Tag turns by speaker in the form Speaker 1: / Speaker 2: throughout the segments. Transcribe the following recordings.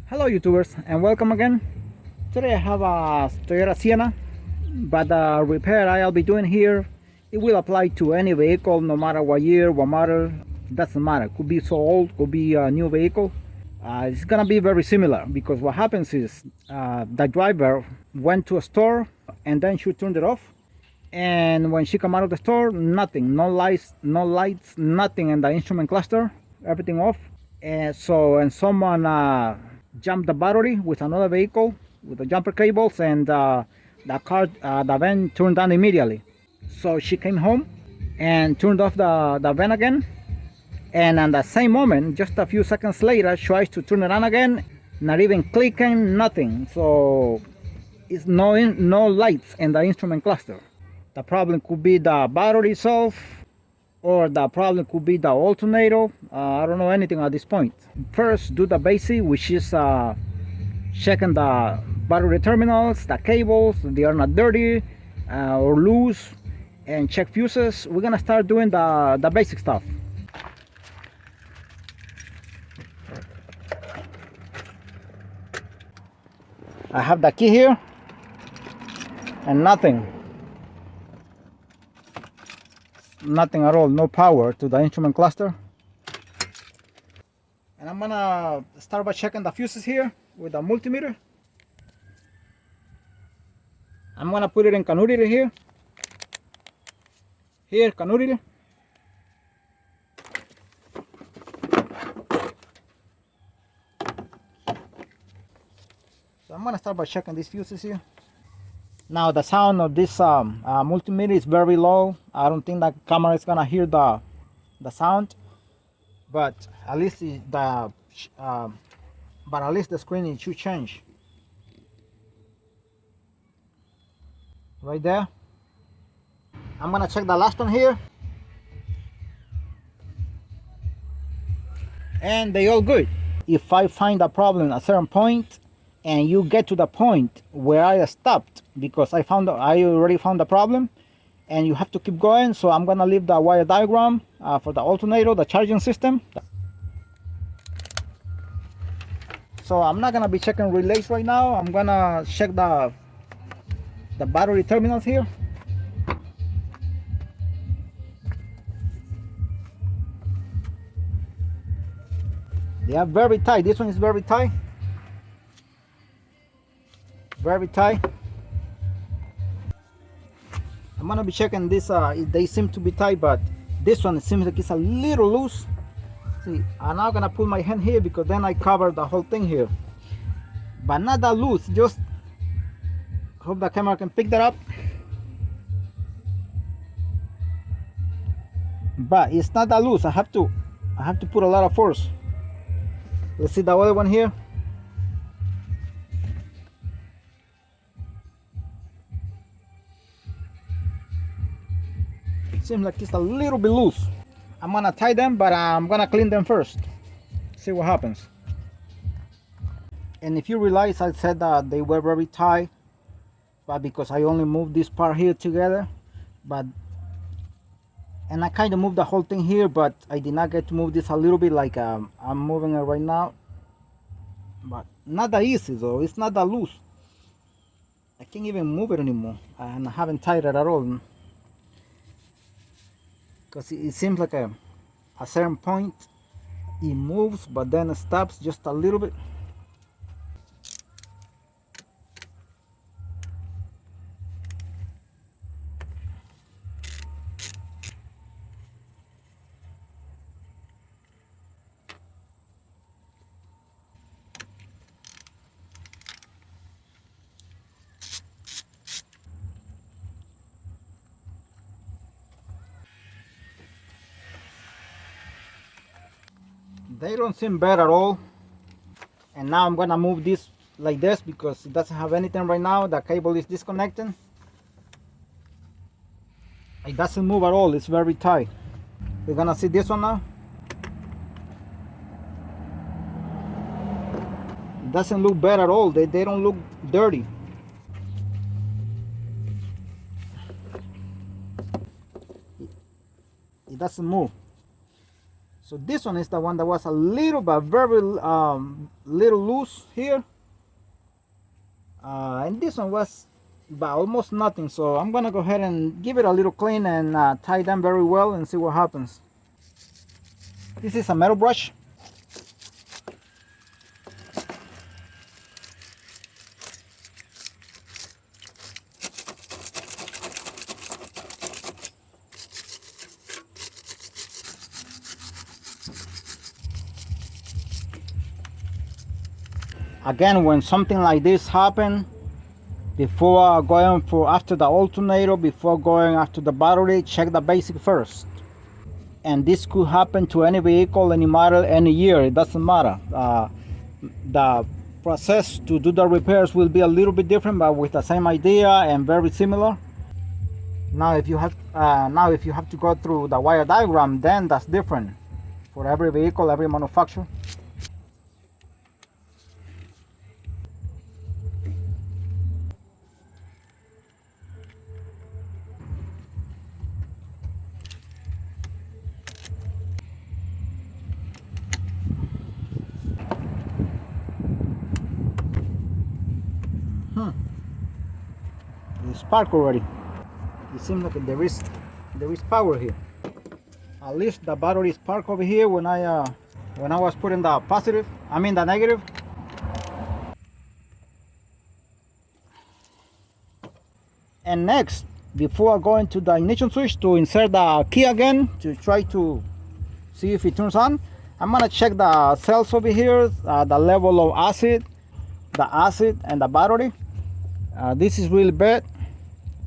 Speaker 1: Hello YouTubers and welcome again. Today I have a Toyota Sienna, but the repair I'll be doing here, it will apply to any vehicle no matter what year, what model, doesn't matter. Could be so old, could be a new vehicle. It's gonna be very similar because what happens is the driver went to a store and then she turned it off, and when she come out of the store, nothing, no lights, nothing in the instrument cluster, everything off. And someone jumped the battery with another vehicle with the jumper cables, and the van turned on immediately. So she came home and turned off the van again, and at the same moment, just a few seconds later, tries to turn it on again, not even clicking, nothing. So it's no lights in the instrument cluster. The problem could be the battery itself, or the problem could be the alternator. I don't know anything at this point. First, do the basic, which is checking the battery terminals, the cables, they are not dirty or loose, and check fuses. We're gonna start doing the basic stuff. I have the key here and nothing at all, no power to the instrument cluster. And I'm gonna start by checking the fuses here with the multimeter. I'm gonna put it in canurity here. Here, canurity. So I'm gonna start by checking these fuses here. Now the sound of this multimeter is very low. I don't think the camera is gonna hear the sound, but at least the screen it should change. Right there. I'm gonna check the last one here, and they all good. If I find a problem at a certain point, and you get to the point where I stopped because I already found the problem, and you have to keep going, so I'm gonna leave the wire diagram for the alternator, the charging system. So I'm not gonna be checking relays right now. I'm gonna check the battery terminals here. They are very tight. This one is very tight. Very tight. I'm gonna be checking this. They seem to be tight, but this one seems like it's a little loose. See, I'm now gonna put my hand here because then I cover the whole thing here, but not that loose. Just hope the camera can pick that up. But it's not that loose. I have to put a lot of force. Let's see the other one here. Seems like it's a little bit loose. I'm gonna tie them, but I'm gonna clean them first. See what happens. And if you realize, I said that they were very tight, but because I only moved this part here together, and I kind of moved the whole thing here, but I did not get to move this a little bit like I'm moving it right now. But not that easy though. It's not that loose. I can't even move it anymore, and I haven't tied it at all. Because it seems like a certain point it moves, but then it stops just a little bit. They don't seem bad at all. And now I'm gonna move this like this because it doesn't have anything right now. The cable is disconnecting. It doesn't move at all. It's very tight. We're gonna see this one now. It doesn't look bad at all. They don't look dirty. It doesn't move. So this one is the one that was a little but very little loose here, and this one was but almost nothing. So I'm gonna go ahead and give it a little clean and tie them very well and see what happens. This is a metal brush. Again, when something like this happens, before going for after the alternator, before going after the battery, check the basic first. And this could happen to any vehicle, any model, any year. It doesn't matter. The process to do the repairs will be a little bit different, but with the same idea and very similar. Now, if you have to go through the wire diagram, then that's different for every vehicle, every manufacturer. It's spark already. It seems like there is power here. At least the battery spark over here when I was putting the positive, I mean the negative. And next, before going to the ignition switch to insert the key again to try to see if it turns on, I'm gonna check the cells over here, the level of acid, and the battery. This is really bad.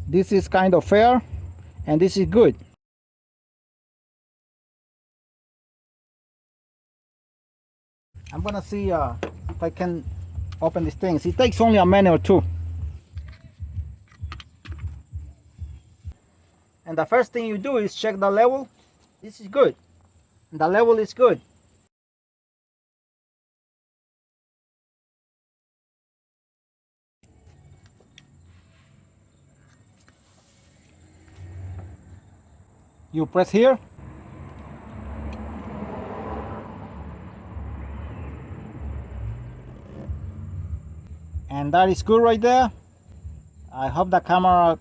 Speaker 1: This is kind of fair, and this is good. I'm gonna see if I can open these things. It takes only a minute or two. And the first thing you do is check the level. This is good. The level is good. You press here. And that is good right there. I hope the camera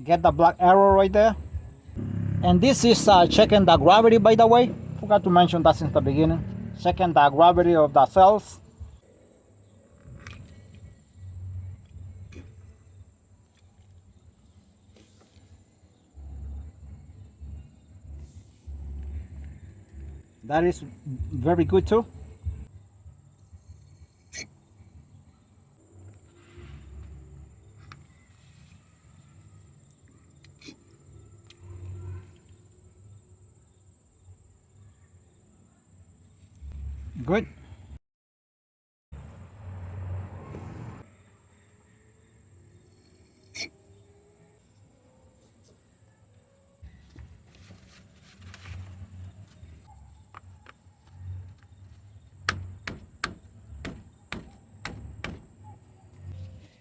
Speaker 1: get the black arrow right there. And this is checking the gravity, by the way. Forgot to mention that since the beginning. Checking the gravity of the cells. That is very good too. Good.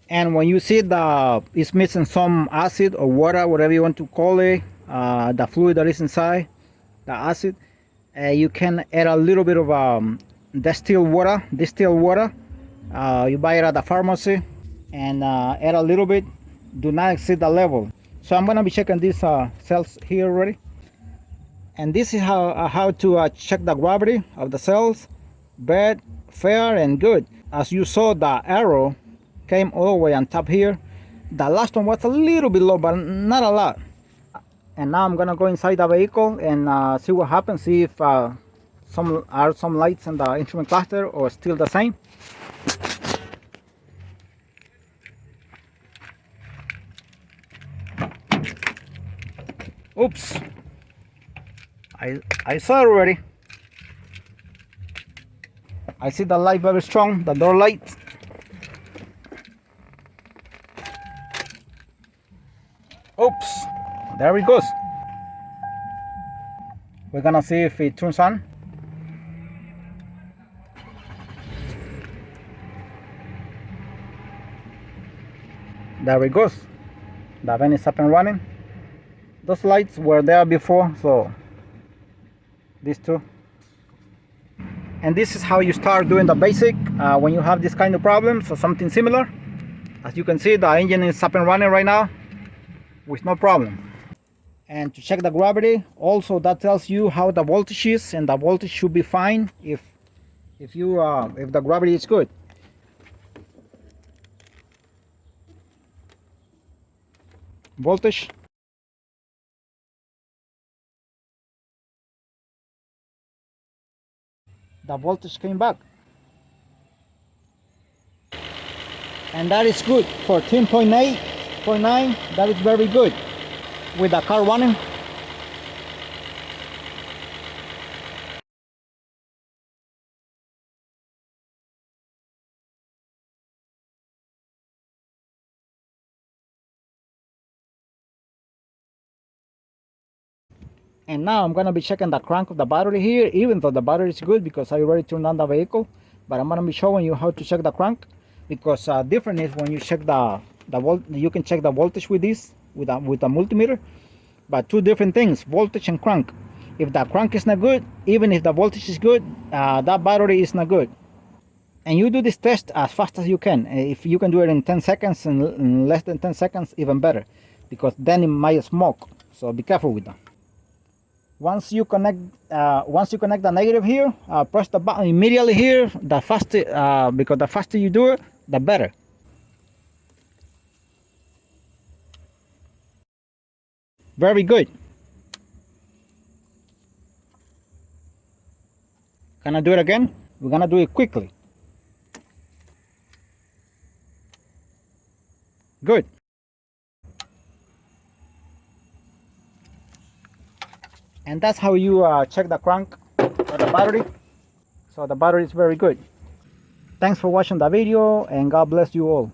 Speaker 1: And when you see it's missing some acid or water, whatever you want to call it, the fluid that is inside, the acid, you can add a little bit of distilled water. You buy it at the pharmacy, and add a little bit. Do not exceed the level. So I'm gonna be checking these cells here already. And this is how to check the gravity of the cells. Bad, fair, and good. As you saw, the arrow came all the way on top here. The last one was a little bit low, but not a lot. And now I'm gonna go inside the vehicle and see what happens. See if some lights in the instrument cluster or still the same. Oops! I saw it already. I see the light very strong, the door light. Oops! There it goes. We're gonna see if it turns on. There it goes. The van is up and running. Those lights were there before, so these two. And this is how you start doing the basic when you have this kind of problems or something similar. As you can see, the engine is up and running right now with no problem. And to check the gravity, also that tells you how the voltage is, and the voltage should be fine if the gravity is good. Voltage. The voltage came back. And that is good. 14.8.9, that is very good. With the car running. And now I'm gonna be checking the crank of the battery here, even though the battery is good because I already turned on the vehicle. But I'm gonna be showing you how to check the crank, because different is when you check the volt. You can check the voltage with this with a multimeter, but two different things: voltage and crank. If the crank is not good, even if the voltage is good, that battery is not good. And you do this test as fast as you can. If you can do it in 10 seconds and in less than 10 seconds, even better, because then it might smoke. So be careful with that. Once you connect the negative here, press the button immediately here. The faster, because the faster you do it, the better. Very good. Can I do it again? We're gonna do it quickly. Good. And that's how you check the crank or the battery. So the battery is very good. Thanks for watching the video, and God bless you all.